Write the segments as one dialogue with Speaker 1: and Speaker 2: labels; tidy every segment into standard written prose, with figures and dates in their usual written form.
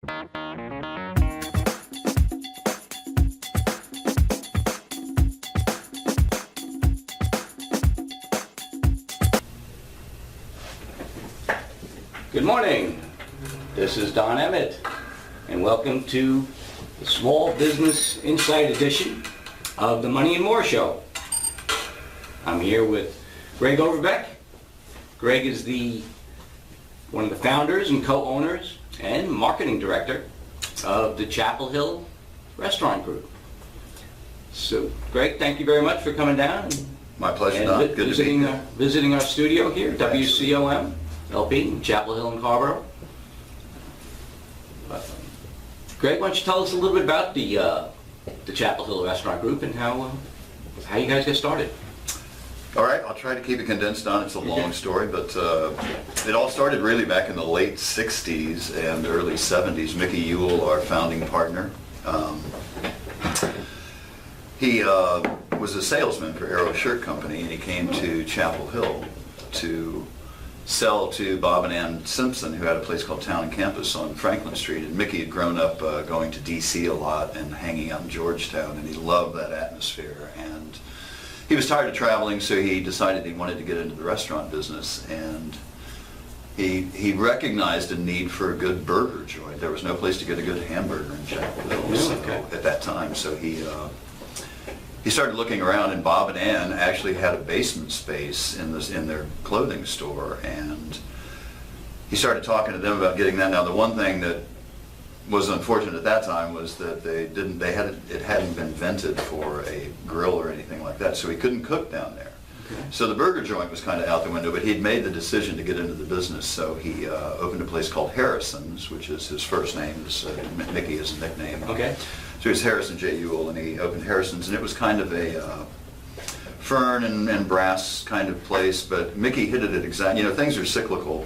Speaker 1: Good morning. This is Don Emmett, and welcome to the Small Business Insight edition of the Money and More Show. I'm here with Greg Overbeck. Greg is one of the founders and co-owners and marketing director of the Chapel Hill Restaurant Group. So, Greg, thank you very much for coming down.
Speaker 2: My pleasure,
Speaker 1: And
Speaker 2: Don. Good to be here.
Speaker 1: visiting our studio here, WCOM. LP in Chapel Hill and Carrboro. Greg, why don't you tell us a little bit about the Chapel Hill Restaurant Group and how you guys got started?
Speaker 2: All right, I'll try to keep it condensed, Don. It's a long story, but it all started really back in the late 60s and early 70s. Mickey Ewell, our founding partner, he was a salesman for Arrow Shirt Company, and he came to Chapel Hill to sell to Bob and Ann Simpson, who had a place called Town and Campus on Franklin Street. And Mickey had grown up going to DC a lot and hanging out in Georgetown, and he loved that atmosphere. And he was tired of traveling, so he decided he wanted to get into the restaurant business. And he recognized a need for a good burger joint. There was no place to get a good hamburger in Chapel Hill at that time, so he started looking around, and Bob and Ann actually had a basement space in their clothing store, and he started talking to them about getting that. Now, the one thing that was unfortunate at that time was that it hadn't been vented for a grill or anything like that, so he couldn't cook down there. Okay. So the burger joint was kind of out the window, but he'd made the decision to get into the business, so he opened a place called Harrison's, which is his first name. Mickey is a nickname. Okay. So he was Harrison J. Ewell, and he opened Harrison's, and it was kind of a fern and brass kind of place, but Mickey hit it at exact, things are cyclical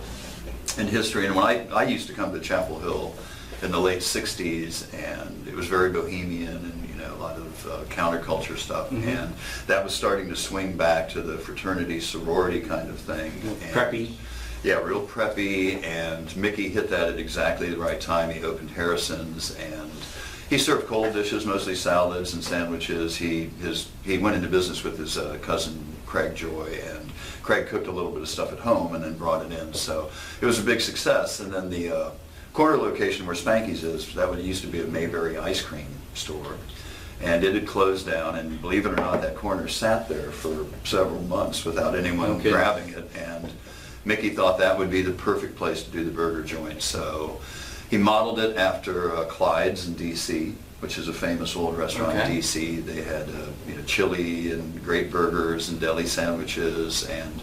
Speaker 2: in history, and when I used to come to Chapel Hill in the late 60s, and it was very bohemian, and a lot of counterculture stuff, and that was starting to swing back to the fraternity, sorority kind of thing.
Speaker 1: Preppy.
Speaker 2: Yeah, real preppy, and Mickey hit that at exactly the right time. He opened Harrison's, and he served cold dishes, mostly salads and sandwiches. He went into business with his cousin Craig Joy, and Craig cooked a little bit of stuff at home and then brought it in. So it was a big success. And then the corner location where Spanky's is, used to be a Mayberry ice cream store, and it had closed down. And believe it or not, that corner sat there for several months without anyone grabbing it. And Mickey thought that would be the perfect place to do the burger joint. So he modeled it after Clyde's in D.C., which is a famous old restaurant in D.C. They had chili and great burgers and deli sandwiches and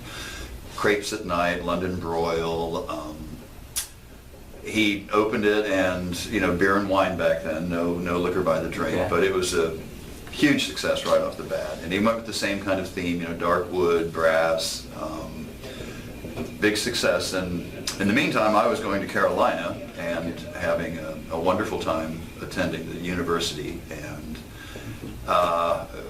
Speaker 2: crepes at night, London broil. He opened it, and beer and wine back then, no liquor by the drink, but it was a huge success right off the bat. And he went with the same kind of theme, dark wood, brass, big success. And in the meantime, I was going to Carolina and having a wonderful time attending the university. And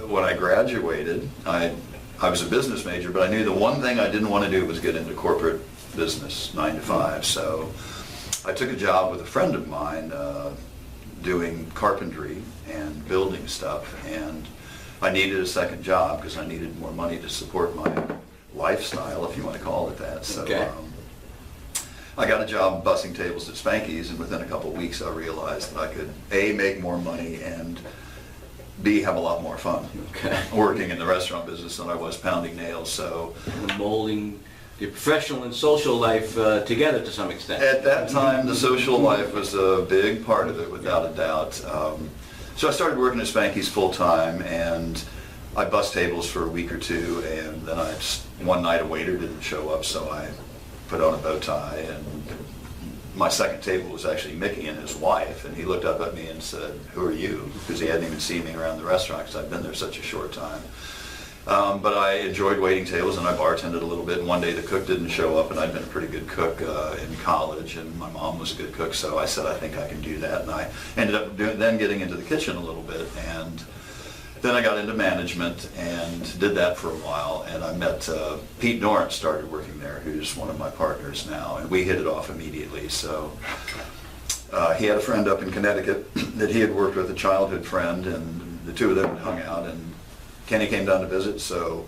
Speaker 2: when I graduated, I was a business major, but I knew the one thing I didn't want to do was get into corporate business, 9 to 5. So I took a job with a friend of mine doing carpentry and building stuff, and I needed a second job because I needed more money to support my lifestyle, if you want to call it that. So I got a job bussing tables at Spanky's, and within a couple of weeks I realized that I could A, make more money, and B, have a lot more fun working in the restaurant business than I was pounding nails. So
Speaker 1: molding your professional and social life together to some extent.
Speaker 2: At that time, the social life was a big part of it, without a doubt. So I started working at Spanky's full time, and I bussed tables for a week or two, and then one night a waiter didn't show up, so I put on a bow tie, and my second table was actually Mickey and his wife, and he looked up at me and said, "Who are you?" Because he hadn't even seen me around the restaurant because I'd been there such a short time. But I enjoyed waiting tables, and I bartended a little bit, and one day the cook didn't show up, and I'd been a pretty good cook in college, and my mom was a good cook, so I said, I think I can do that, and I ended up then getting into the kitchen a little bit, and then I got into management and did that for a while, and I met Pete Dorrance, started working there, who's one of my partners now, and we hit it off immediately. So He had a friend up in Connecticut that he had worked with, a childhood friend, and the two of them hung out, and Kenny came down to visit, so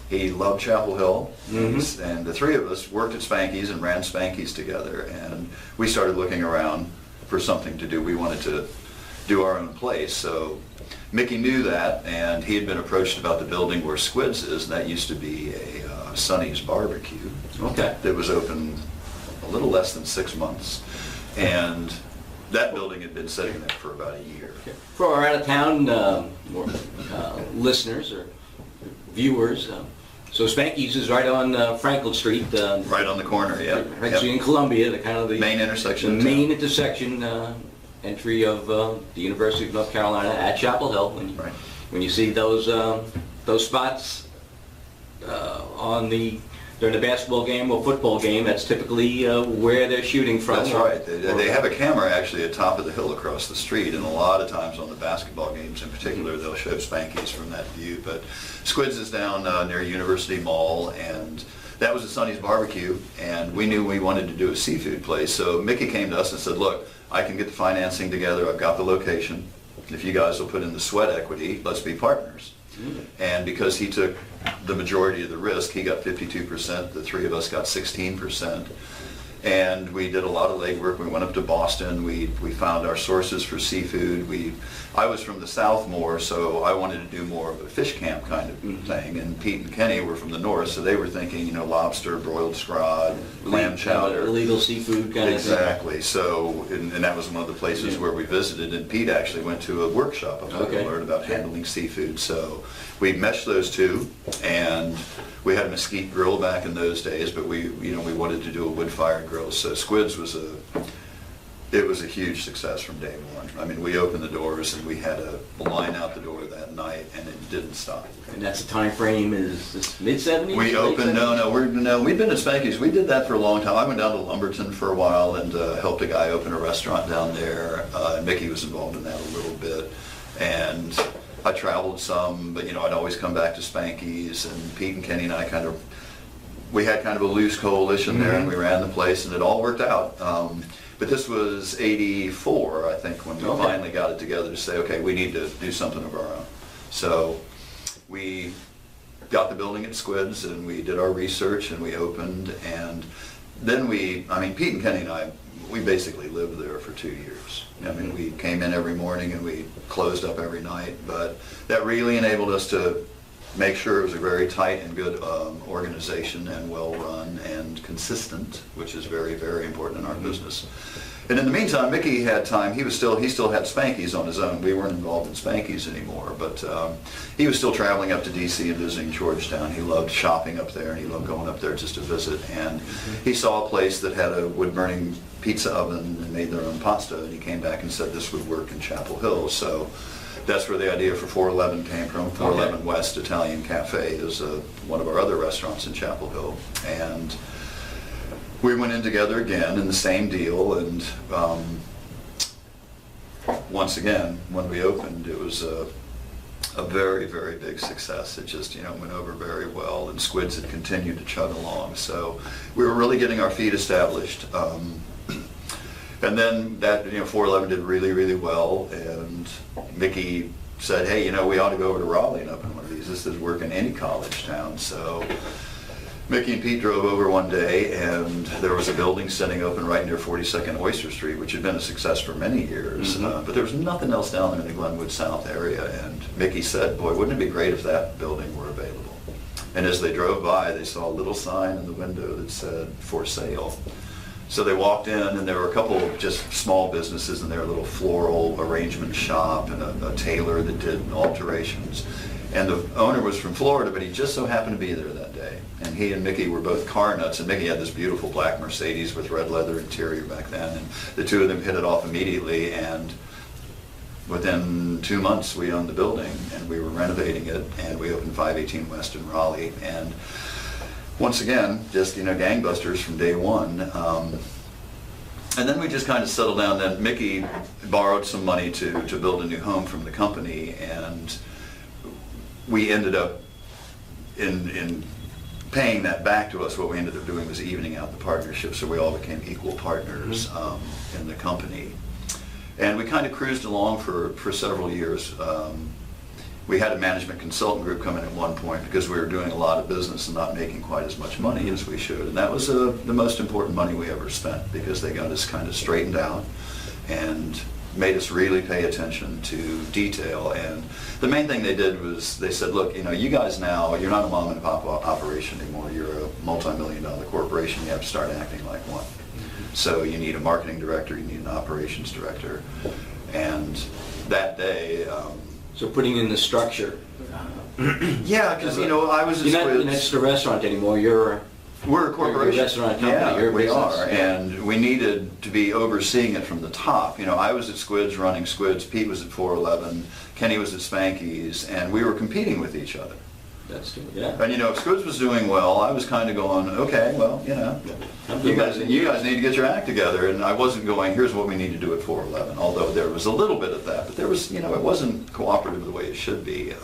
Speaker 2: he loved Chapel Hill, and the three of us worked at Spanky's and ran Spanky's together, and we started looking around for something to do. We wanted to do our own place, so Mickey knew that, and he had been approached about the building where Squids is, and that used to be a Sonny's Barbecue.
Speaker 1: Okay.
Speaker 2: That was open a little less than 6 months, and that building had been sitting there for about a year.
Speaker 1: For our out-of-town listeners or viewers, so Spanky's is right on Franklin Street.
Speaker 2: Right on the corner, yeah.
Speaker 1: Right in Columbia, the kind of the
Speaker 2: Main intersection.
Speaker 1: The main intersection entry of the University of North Carolina at Chapel Hill. When you see those spots during the basketball game or football game, that's typically where they're shooting from.
Speaker 2: That's right. They have a camera actually at top of the hill across the street, and a lot of times on the basketball games in particular, they'll show Spanky's from that view. But Squids is down near University Mall, and that was a Sonny's Barbecue, and we knew we wanted to do a seafood place. So Mickey came to us and said, look, I can get the financing together, I've got the location. If you guys will put in the sweat equity, let's be partners. And because he took the majority of the risk, he got 52%, the three of us got 16%. And we did a lot of legwork. We went up to Boston, we found our sources for seafood. I was from the South more, so I wanted to do more of a fish camp kind of thing. And Pete and Kenny were from the North, so they were thinking, lobster, broiled scrod, clam chowder.
Speaker 1: Illegal seafood kind of thing.
Speaker 2: Exactly. So, and that was one of the places where we visited, and Pete actually went to a workshop up there to learn about handling seafood. So we meshed those two, and we had a mesquite grill back in those days, but we wanted to do a wood-fired grill. So Squids was a huge success from day one. I mean, we opened the doors and we had a line out the door that night, and it didn't stop.
Speaker 1: And that's the time frame is this mid-70s?
Speaker 2: We opened, we've been at Spanky's. We did that for a long time. I went down to Lumberton for a while and helped a guy open a restaurant down there. Mickey was involved in that a little bit. And I traveled some, but I'd always come back to Spanky's, and Pete and Kenny and I we had kind of a loose coalition there, and we ran the place, and it all worked out. But this was '84, I think, when we finally got it together to say, okay, we need to do something of our own. So we got the building at Squids, and we did our research, and we opened, and then Pete and Kenny and I, we basically lived there for 2 years. I mean, we came in every morning and we closed up every night, but that really enabled us to make sure it was a very tight and good organization, and well run and consistent, which is very, very important in our business. And in the meantime, Mickey had time. He still had Spanky's on his own. We weren't involved in Spanky's anymore, but he was still traveling up to DC and visiting Georgetown. He loved shopping up there, and he loved going up there just to visit. And he saw a place that had a wood-burning pizza oven and made their own pasta, and he came back and said this would work in Chapel Hill. So that's where the idea for 411 came from. 411 West Italian Cafe is one of our other restaurants in Chapel Hill. And we went in together again in the same deal, and once again, when we opened, it was a very, very big success. It just, went over very well, and Squids had continued to chug along. So we were really getting our feet established. And then that, 411 did really, really well, and Mickey said, hey, we ought to go over to Raleigh and open one of these. This is work in any college town. So Mickey and Pete drove over one day, and there was a building sitting open right near 42nd Oyster Street, which had been a success for many years. But there was nothing else down there in the Glenwood South area, and Mickey said, boy, wouldn't it be great if that building were available? And as they drove by, they saw a little sign in the window that said, for sale. So they walked in, and there were a couple of just small businesses in there, a little floral arrangement shop and a tailor that did alterations. And the owner was from Florida, but he just so happened to be there that day. And he and Mickey were both car nuts, and Mickey had this beautiful black Mercedes with red leather interior back then. And the two of them hit it off immediately, and within 2 months we owned the building, and we were renovating it, and we opened 518 West in Raleigh. And once again, just, gangbusters from day one. And then we just kind of settled down. Then Mickey borrowed some money to build a new home from the company, and we ended up in paying that back to us, what we ended up doing was evening out the partnership, so we all became equal partners in the company. And we kind of cruised along for several years. We had a management consultant group come in at one point because we were doing a lot of business and not making quite as much money as we should. And that was the most important money we ever spent, because they got us kind of straightened out and made us really pay attention to detail. And the main thing they did was they said, look, you know, you guys now, you're not a mom and pop operation anymore. You're a multi-million-dollar corporation. You have to start acting like one. So you need a marketing director, you need an operations director. And that day...
Speaker 1: So putting in the structure.
Speaker 2: Yeah, because, you know, I was...
Speaker 1: You're not just a restaurant anymore,
Speaker 2: we're a corporation.
Speaker 1: You're a restaurant company.
Speaker 2: Yeah,
Speaker 1: You're a
Speaker 2: we
Speaker 1: business.
Speaker 2: are, and we needed to be overseeing it from the top. You know, I was at Squids running Squids, Pete was at 411, Kenny was at Spanky's, and we were competing with each other.
Speaker 1: That's true, yeah.
Speaker 2: And you know, if Squids was doing well, I was kind of going, okay, well, you know, you guys need to get your act together. And I wasn't going, here's what we need to do at 411, although there was a little bit of that, but there was, you know, it wasn't cooperative the way it should be.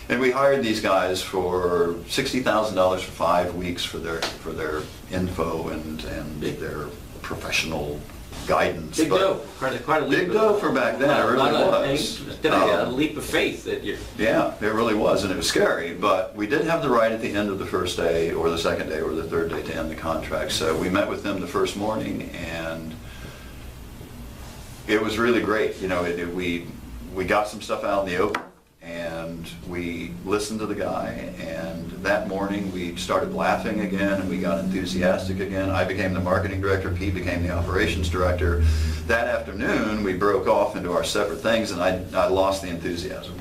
Speaker 2: And we hired these guys for $60,000 for 5 weeks for their info and their professional guidance.
Speaker 1: Big dough, quite a leap.
Speaker 2: Big dough for back then, it really was.
Speaker 1: A leap of faith that you...
Speaker 2: Yeah, it really was, and it was scary, but we did have the right at the end of the first day, or the second day, or the third day to end the contract. So we met with them the first morning, and it was really great. You know, we got some stuff out in the open, and we listened to the guy, and that morning we started laughing again, and we got enthusiastic again. I became the marketing director, Pete became the operations director. That afternoon we broke off into our separate things, and I lost the enthusiasm.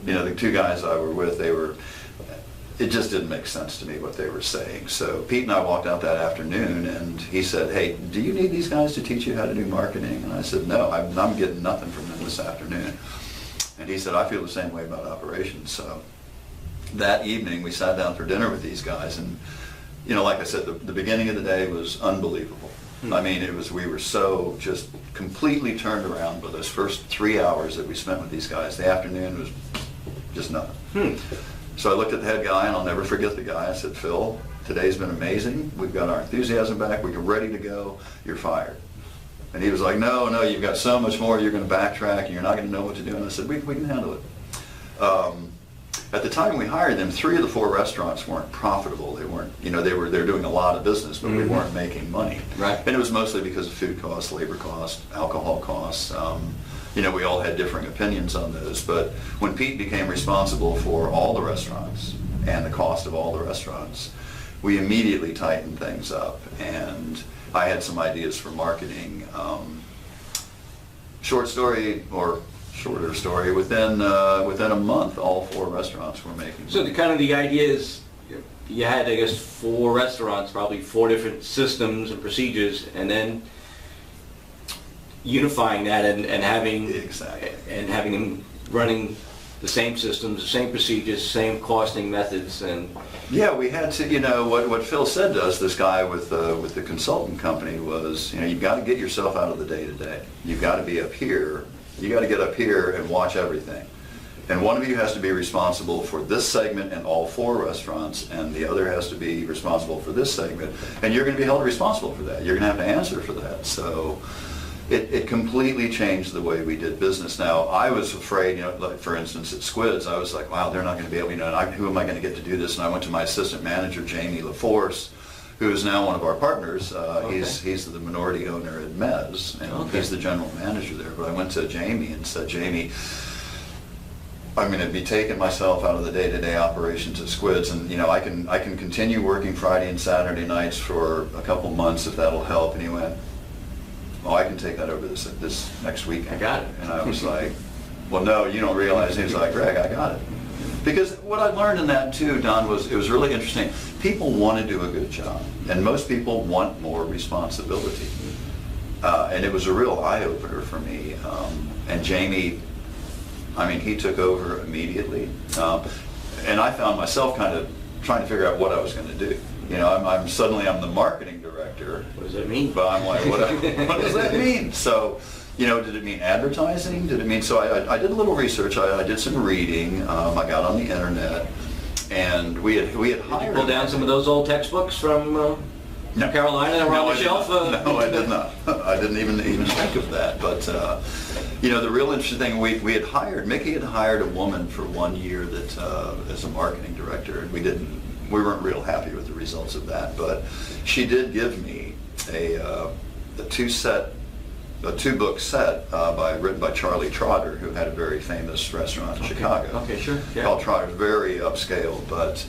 Speaker 2: You know, the two guys I were with, it just didn't make sense to me what they were saying. So Pete and I walked out that afternoon, and he said, hey, do you need these guys to teach you how to do marketing? And I said, no, I'm getting nothing from them this afternoon. And he said, I feel the same way about operations. So that evening we sat down for dinner with these guys, and you know, like I said, the beginning of the day was unbelievable. I mean, we were so just completely turned around by those first 3 hours that we spent with these guys. The afternoon was just nothing. So I looked at the head guy, and I'll never forget the guy. I said, Phil, today's been amazing. We've got our enthusiasm back. We're ready to go. You're fired. And he was like, no, you've got so much more. You're going to backtrack, and you're not going to know what to do. And I said, we can handle it. At the time we hired them, 3 of the 4 restaurants weren't profitable. They weren't, you know, they were doing a lot of business, but we weren't making money.
Speaker 1: Right.
Speaker 2: And it was mostly because of food costs, labor costs, alcohol costs. You know, we all had differing opinions on those. But when Pete became responsible for all the restaurants and the cost of all the restaurants, we immediately tightened things up. And I had some ideas for marketing. Short story, or shorter story, within a month, all 4 restaurants were making money.
Speaker 1: So the idea is, you had, I guess, 4 restaurants, probably 4 different systems and procedures, and then unifying that and having
Speaker 2: Exactly.
Speaker 1: and having them running the same systems, the same procedures, same costing methods, and
Speaker 2: Yeah, we had to, you know, what Phil said to us, this guy with the consultant company, was, you know, you've got to get yourself out of the day-to-day. You've got to be up here. You got to get up here and watch everything. And one of you has to be responsible for this segment in all 4 restaurants, and the other has to be responsible for this segment. And you're going to be held responsible for that. You're going to have to answer for that. So it completely changed the way we did business. Now, I was afraid, you know, like for instance at Squids, I was like, wow, they're not going to be able, you know, who am I going to get to do this? And I went to my assistant manager, Jamie LaForce, who is now one of our partners. He's the minority owner at Mez, and he's the general manager there. But I went to Jamie and said, Jamie, I'm going to be taking myself out of the day-to-day operations at Squids, and you know, I can continue working Friday and Saturday nights for a couple months if that'll help. And he went, oh, I can take that over this next week.
Speaker 1: I got it.
Speaker 2: And I was like, well, no, you don't realize. He was like, Greg, I got it. Because what I learned in that too, Don, was it was really interesting. People want to do a good job, and most people want more responsibility. And it was a real eye-opener for me. And Jamie, I mean, he took over immediately. And I found myself kind of trying to figure out what I was going to do. You know, I'm suddenly the marketing director.
Speaker 1: what does that mean?
Speaker 2: But I'm like, what does that mean? So, you know, did it mean advertising? Did it mean, so I did a little research. I did some reading. I got on the internet. And we had
Speaker 1: Did
Speaker 2: hired.
Speaker 1: you pull down some of those old textbooks from
Speaker 2: No.
Speaker 1: Carolina that were
Speaker 2: No,
Speaker 1: on
Speaker 2: I
Speaker 1: the
Speaker 2: did
Speaker 1: shelf?
Speaker 2: not. No, I did not. I didn't even think of that. But the real interesting thing, we had hired, Mickey had hired a woman for 1 year that as a marketing director, and we weren't real happy with the results of that. But she did give me a two-book set written by Charlie Trotter, who had a very famous restaurant in Chicago.
Speaker 1: Okay, sure. Yeah.
Speaker 2: Called Trotter, very upscale, but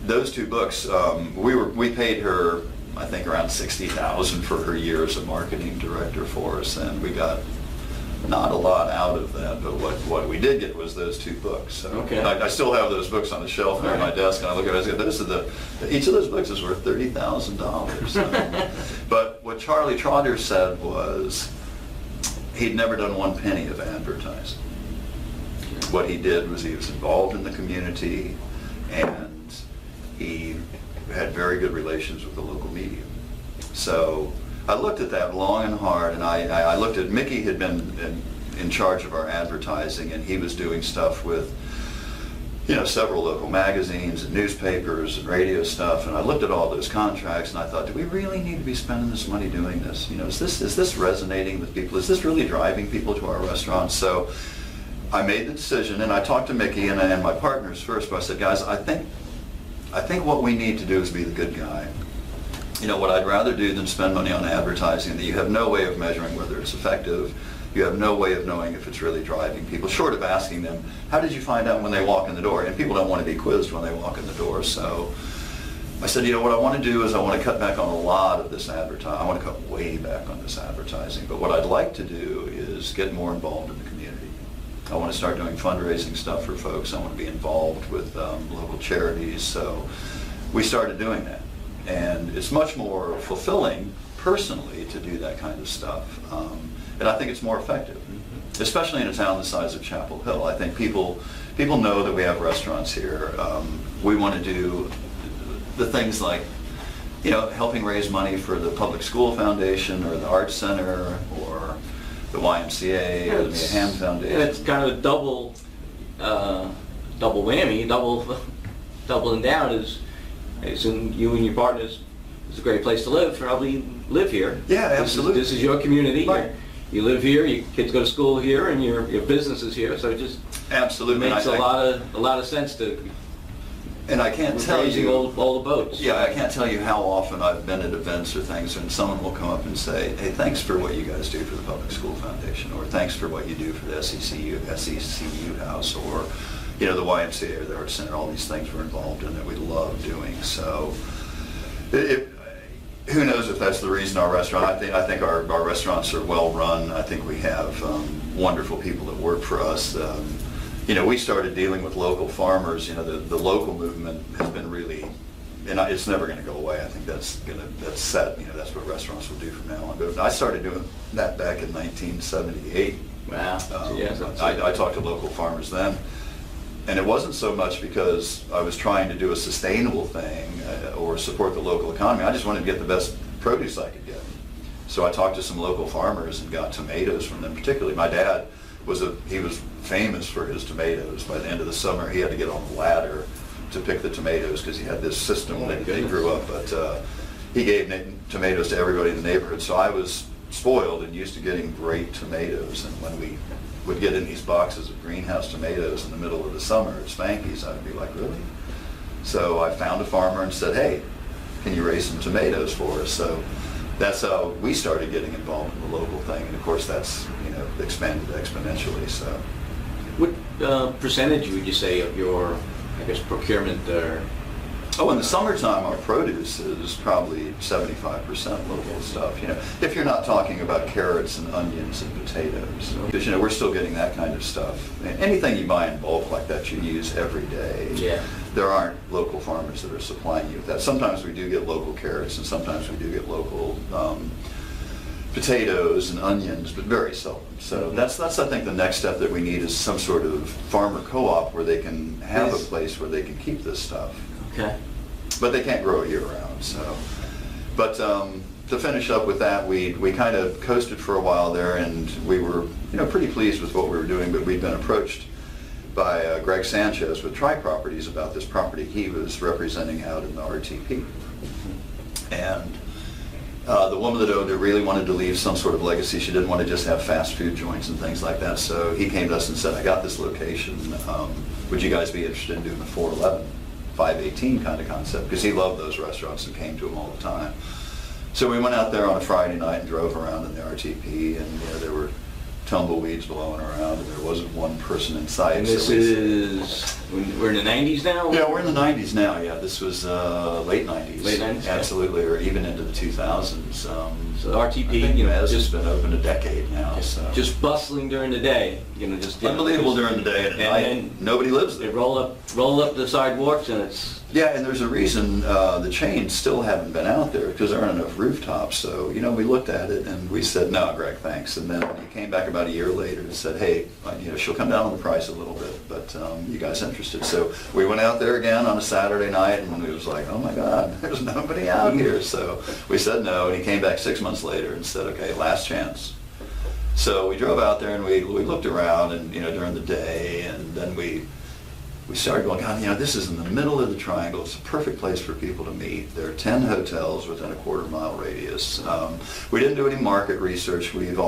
Speaker 2: those 2 books, we paid her, I think, around $60,000 for her year as a marketing director for us, and we got not a lot out of that, but what we did get was those 2 books. So
Speaker 1: Okay.
Speaker 2: I still have those books on the shelf near my desk, and I look at it, I say, each of those books is worth $30,000. But what Charlie Trotter said was he'd never done 1 penny of advertising. What he did was he was involved in the community, and he had very good relations with the local media. So I looked at that long and hard, and I looked at, Mickey had been in charge of our advertising, and he was doing stuff with, several local magazines and newspapers and radio stuff, and I looked at all those contracts, and I thought, do we really need to be spending this money doing this? Is this resonating with people? Is this really driving people to our restaurants? So I made the decision, and I talked to Mickey and my partners first, but I said, guys, I think what we need to do is be the good guy. What I'd rather do than spend money on advertising that you have no way of measuring whether it's effective, you have no way of knowing if it's really driving people, short of asking them, how did you find out when they walk in the door? And people don't want to be quizzed when they walk in the door. So I said, what I want to do is I want to cut back on a lot of this advertising. I want to cut way back on this advertising. But what I'd like to do is get more involved in the community. I want to start doing fundraising stuff for folks. I want to be involved with local charities. So we started doing that. And it's much more fulfilling personally to do that kind of stuff. And I think it's more effective, especially in a town the size of Chapel Hill. I think people know that we have restaurants here. We want to do the things like, helping raise money for the Public School Foundation or the Arts Center or the YMCA or the Mia Hamm Foundation.
Speaker 1: And it's kind of a double whammy, doubling down is in you and your partners. It's a great place to live. Probably live here.
Speaker 2: Yeah, absolutely.
Speaker 1: This is your community.
Speaker 2: Right.
Speaker 1: You live here. Your kids go to school here, and your business is here. So it just
Speaker 2: Absolutely.
Speaker 1: makes a lot of sense to.
Speaker 2: And I can't tell
Speaker 1: raising
Speaker 2: you
Speaker 1: all the boats.
Speaker 2: Yeah, I can't tell you how often I've been at events or things, and someone will come up and say, "Hey, thanks for what you guys do for the Public School Foundation," or "Thanks for what you do for the SECU House," or the YMCA or the Arts Center. All these things we're involved in that we love doing. So, who knows if that's the reason our restaurant? I think our restaurants are well run. I think we have wonderful people that work for us. We started dealing with local farmers. The local movement has been really, and it's never going to go away. I think that's set. That's what restaurants will do from now on. But I started doing that back in 1978.
Speaker 1: Wow.
Speaker 2: I talked to local farmers then, and it wasn't so much because I was trying to do a sustainable thing or support the local economy. I just wanted to get the best produce I could get. So I talked to some local farmers and got tomatoes from them. Particularly, my dad was famous for his tomatoes. By the end of the summer, he had to get on a ladder to pick the tomatoes because he had this system that they grew up. But he gave tomatoes to everybody in the neighborhood. So I was spoiled and used to getting great tomatoes. And when we would get in these boxes of greenhouse tomatoes in the middle of the summer at Spanky's, I'd be like, really? So I found a farmer and said, hey, can you raise some tomatoes for us? So that's how we started getting involved in the local thing. And of course that's, expanded exponentially. So,
Speaker 1: what percentage would you say of your, procurement
Speaker 2: in the summertime, our produce is probably 75% local stuff. If you're not talking about carrots and onions and potatoes, because we're still getting that kind of stuff. Anything you buy in bulk like that you use every day.
Speaker 1: Yeah.
Speaker 2: There aren't local farmers that are supplying you with that. Sometimes we do get local carrots, and sometimes we do get local potatoes and onions, but very seldom. So that's I think the next step that we need is some sort of farmer co-op where they can have a place where they can keep this stuff.
Speaker 1: Okay.
Speaker 2: But they can't grow it year-round. So, but to finish up with that, we kind of coasted for a while there, and we were pretty pleased with what we were doing. But we'd been approached by Greg Sanchez with Tri Properties about this property he was representing out in the RTP. And the woman that owned it really wanted to leave some sort of legacy. She didn't want to just have fast food joints and things like that. So he came to us and said, I got this location. Would you guys be interested in doing a 411, 518 kind of concept? Because he loved those restaurants and came to them all the time. So we went out there on a Friday night and drove around in the RTP, and there were tumbleweeds blowing around, and there wasn't one person in sight.
Speaker 1: And this is, we're in the 90s now?
Speaker 2: Yeah, we're in the 90s now, yeah. This was late 90s.
Speaker 1: Late 90s?
Speaker 2: Absolutely, or even into the 2000s.
Speaker 1: So the RTP,
Speaker 2: I think Mez has been open a decade now. So.
Speaker 1: Just bustling during the day, just
Speaker 2: unbelievable during the day, and at night, nobody lives there.
Speaker 1: They roll up the sidewalks, and it's...
Speaker 2: Yeah, and there's a reason the chains still haven't been out there, because there aren't enough rooftops. So, we looked at it and we said, no, Greg, thanks. And then he came back about a year later and said, hey, she'll come down on the price a little bit, but you guys interested? So we went out there again on a Saturday night, and it was like, oh my God, there's nobody out here. So we said no, and he came back 6 months later and said, okay, last chance. So we drove out there and we looked around, and during the day, and then we started going, God, this is in the middle of the triangle. It's a perfect place for people to meet. There are 10 hotels within a quarter-mile radius. We didn't do any market research. We've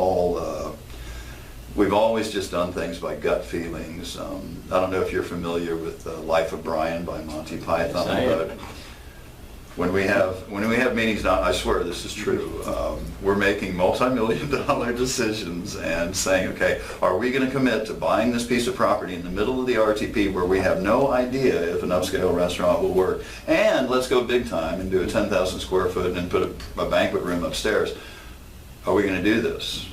Speaker 2: always just done things by gut feelings. I don't know if you're familiar with Life of Brian by Monty Python, but when we have meetings now, I swear this is true, we're making multi-million-dollar decisions and saying, okay, are we going to commit to buying this piece of property in the middle of the RTP where we have no idea if an upscale restaurant will work, and let's go big time and do a 10,000 square foot and put a banquet room upstairs. Are we going to do this?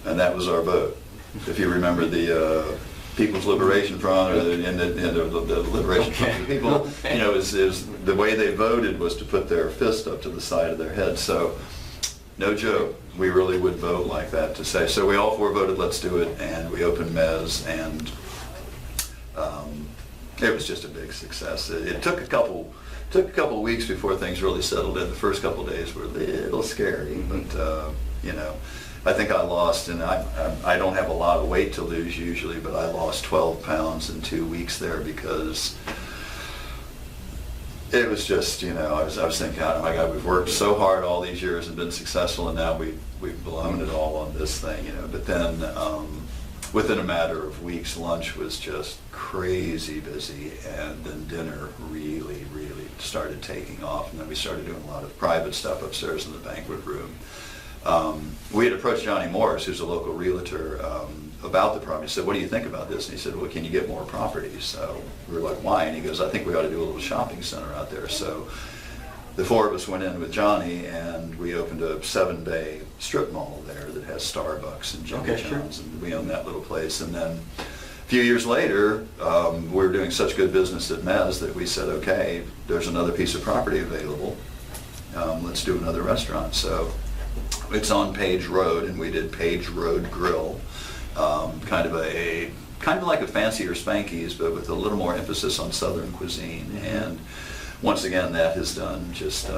Speaker 2: And that was our vote. If you remember the People's Liberation Front, or the Liberation Front of the People, is the way they voted was to put their fist up to the side of their head. So, no joke, we really would vote like that to say. So we all four voted, let's do it, and we opened Mez, and it was just a big success. It took a couple weeks before things really settled in. The first couple days were a little scary, but I think I lost, and I don't have a lot of weight to lose usually, but I lost 12 pounds in 2 weeks there because it was just, I was thinking, oh my God, we've worked so hard all these years and been successful, and now we've blown it all on this thing, But then within a matter of weeks, lunch was just crazy busy, and then dinner really, really started taking off, and then we started doing a lot of private stuff upstairs in the banquet room. We had approached Johnny Morris, who's a local realtor, about the property. He said, what do you think about this? And he said, well, can you get more properties? So we were like, why? And he goes, I think we ought to do a little shopping center out there. So the four of us went in with Johnny, and we opened a 7-bay strip mall there that has Starbucks and Jimmy John's, and we owned that little place. And then a few years later, we were doing such good business at Mez that we said, okay, there's another piece of property available. Let's do another restaurant. So it's on Page Road, and we did Page Road Grill, kind of like a fancier Spanky's, but with a little more emphasis on Southern cuisine. And once again, that has done just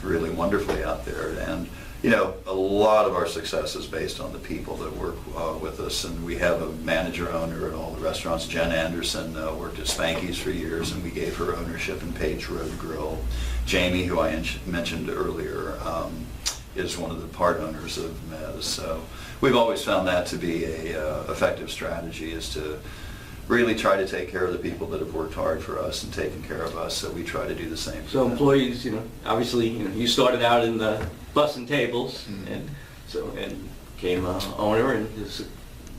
Speaker 2: really wonderfully out there. And a lot of our success is based on the people that work with us, and we have a manager-owner at all the restaurants. Jen Anderson worked at Spanky's for years, and we gave her ownership in Page Road Grill. Jamie, who I mentioned earlier, is one of the part owners of Mez. So we've always found that to be a effective strategy, is to really try to take care of the people that have worked hard for us and taken care of us. So we try to do the same for
Speaker 1: So
Speaker 2: them.
Speaker 1: employees, obviously, you started out in the bus and tables, and became an owner, and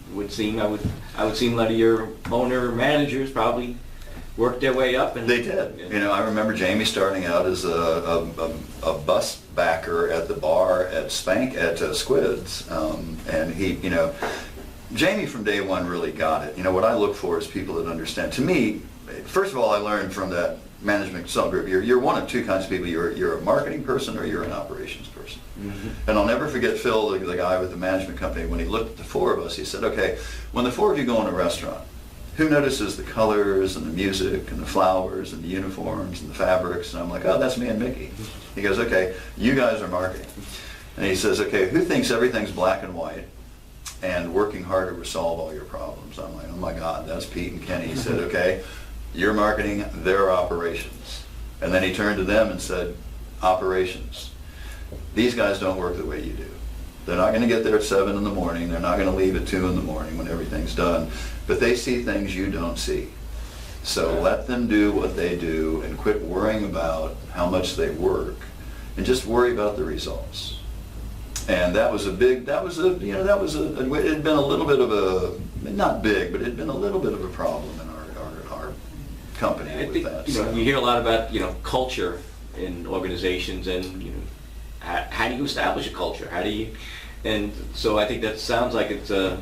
Speaker 1: I would seem a lot of your owner managers probably worked their way up. And
Speaker 2: they did. I remember Jamie starting out as a bus backer at the bar at Squid's, and he, Jamie from day one really got it. What I look for is people that understand. To me, first of all, I learned from that management subgroup, you're one of two kinds of people. You're a marketing person or you're an operations person. Mm-hmm. And I'll never forget Phil, the guy with the management company, when he looked at the four of us, he said, okay, when the four of you go in a restaurant, who notices the colors and the music and the flowers and the uniforms and the fabrics? And I'm like, oh, that's me and Mickey. He goes, okay, you guys are marketing. And he says, okay, who thinks everything's black and white and working harder to solve all your problems. I'm like, oh my God, that's Pete and Kenny. He said, okay, you're marketing, they're operations. And then he turned to them and said, operations. These guys don't work the way you do. They're not going to get there at 7 in the morning. They're not going to leave at 2 in the morning when everything's done. But they see things you don't see. So let them do what they do and quit worrying about how much they work and just worry about the results. And it had been a little bit of a, not big, but it had been a little bit of a problem in our company
Speaker 1: I
Speaker 2: with
Speaker 1: think,
Speaker 2: that.
Speaker 1: you hear a lot about, culture in organizations and, how do you establish a culture? How do you, and so I think that sounds like it's a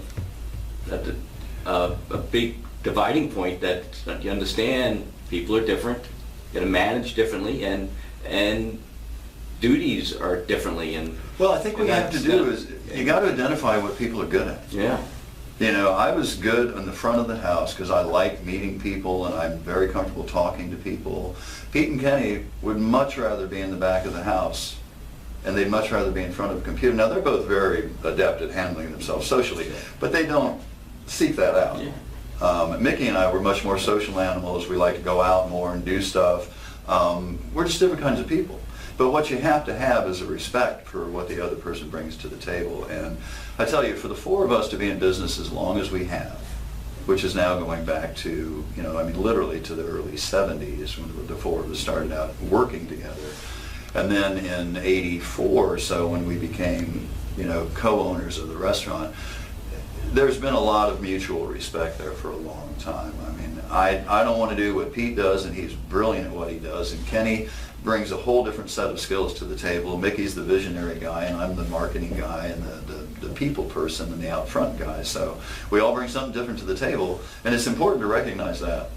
Speaker 1: big dividing point that you understand people are different, got to manage differently, and duties are differently. And
Speaker 2: Well, I think what you have to do is you got to identify what people are good at.
Speaker 1: Yeah.
Speaker 2: I was good on the front of the house because I like meeting people and I'm very comfortable talking to people. Pete and Kenny would much rather be in the back of the house, and they'd much rather be in front of a computer. Now, they're both very adept at handling themselves socially, but they don't seek that out.
Speaker 1: Yeah.
Speaker 2: Mickey and I were much more social animals. We like to go out more and do stuff. We're just different kinds of people. But what you have to have is a respect for what the other person brings to the table. And I tell you, for the four of us to be in business as long as we have, which is now going back to, literally to the early 70s when the four of us started out working together. And then in 84 or so when we became, co-owners of the restaurant, there's been a lot of mutual respect there for a long time. I don't want to do what Pete does, and he's brilliant at what he does, and Kenny brings a whole different set of skills to the table. Mickey's the visionary guy, and I'm the marketing guy and the people person and the out front guy. So we all bring something different to the table, and it's important to recognize that.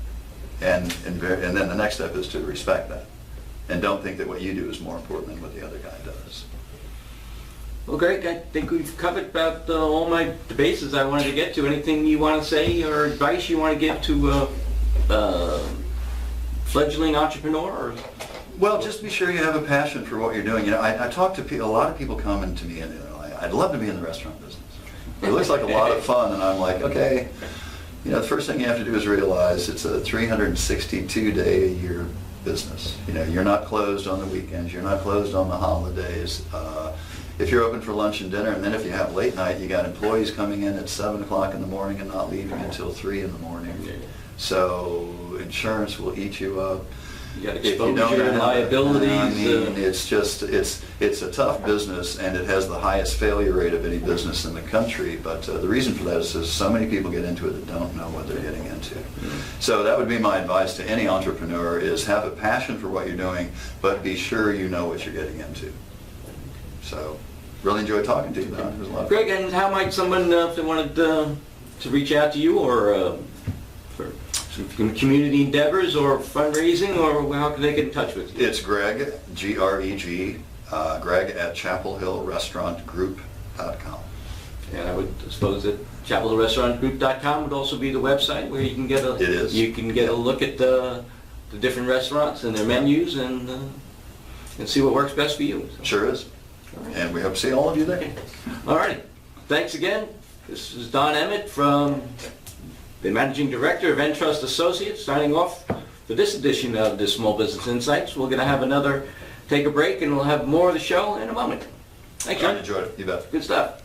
Speaker 2: And then the next step is to respect that, and don't think that what you do is more important than what the other guy does.
Speaker 1: Well, Greg, I think we've covered about all the bases I wanted to get to. Anything you want to say or advice you want to give to a fledgling entrepreneur? Or?
Speaker 2: Well, just be sure you have a passion for what you're doing. I talk to people, a lot of people come into me and they're like, I'd love to be in the restaurant business. It looks like a lot of fun, and I'm like, okay, the first thing you have to do is realize it's a 362-day-a-year business. You're not closed on the weekends, you're not closed on the holidays. If you're open for lunch and dinner, and then if you have late night, you got employees coming in at 7 o'clock in the morning and not leaving until 3 in the morning. So insurance will eat you up.
Speaker 1: You got exposure and liabilities.
Speaker 2: It's a tough business, and it has the highest failure rate of any business in the country. But the reason for that is so many people get into it that don't know what they're getting into. Mm-hmm. So that would be my advice to any entrepreneur: is have a passion for what you're doing, but be sure you know what you're getting into. So really enjoyed talking to you, Don. It was a lot of fun.
Speaker 1: Greg, and how might someone, if they wanted to reach out to you, or for some community endeavors or fundraising, or how can they get in touch with you?
Speaker 2: It's Greg, G-R-E-G, Greg at ChapelHillRestaurantGroup.com.
Speaker 1: And I would suppose that ChapelHillRestaurantGroup.com would also be the website where you can get a
Speaker 2: It is.
Speaker 1: You can get a look at the different restaurants and their menus and see what works best for you. So.
Speaker 2: Sure is. And we hope to see all of you there.
Speaker 1: All right. Thanks again. This is Don Emmett from the Managing Director of Entrust Associates, signing off for this edition of the Small Business Insights. We're going to take a break, and we'll have more of the show in a moment. Thanks,
Speaker 2: I
Speaker 1: John.
Speaker 2: enjoyed it. You bet.
Speaker 1: Good stuff.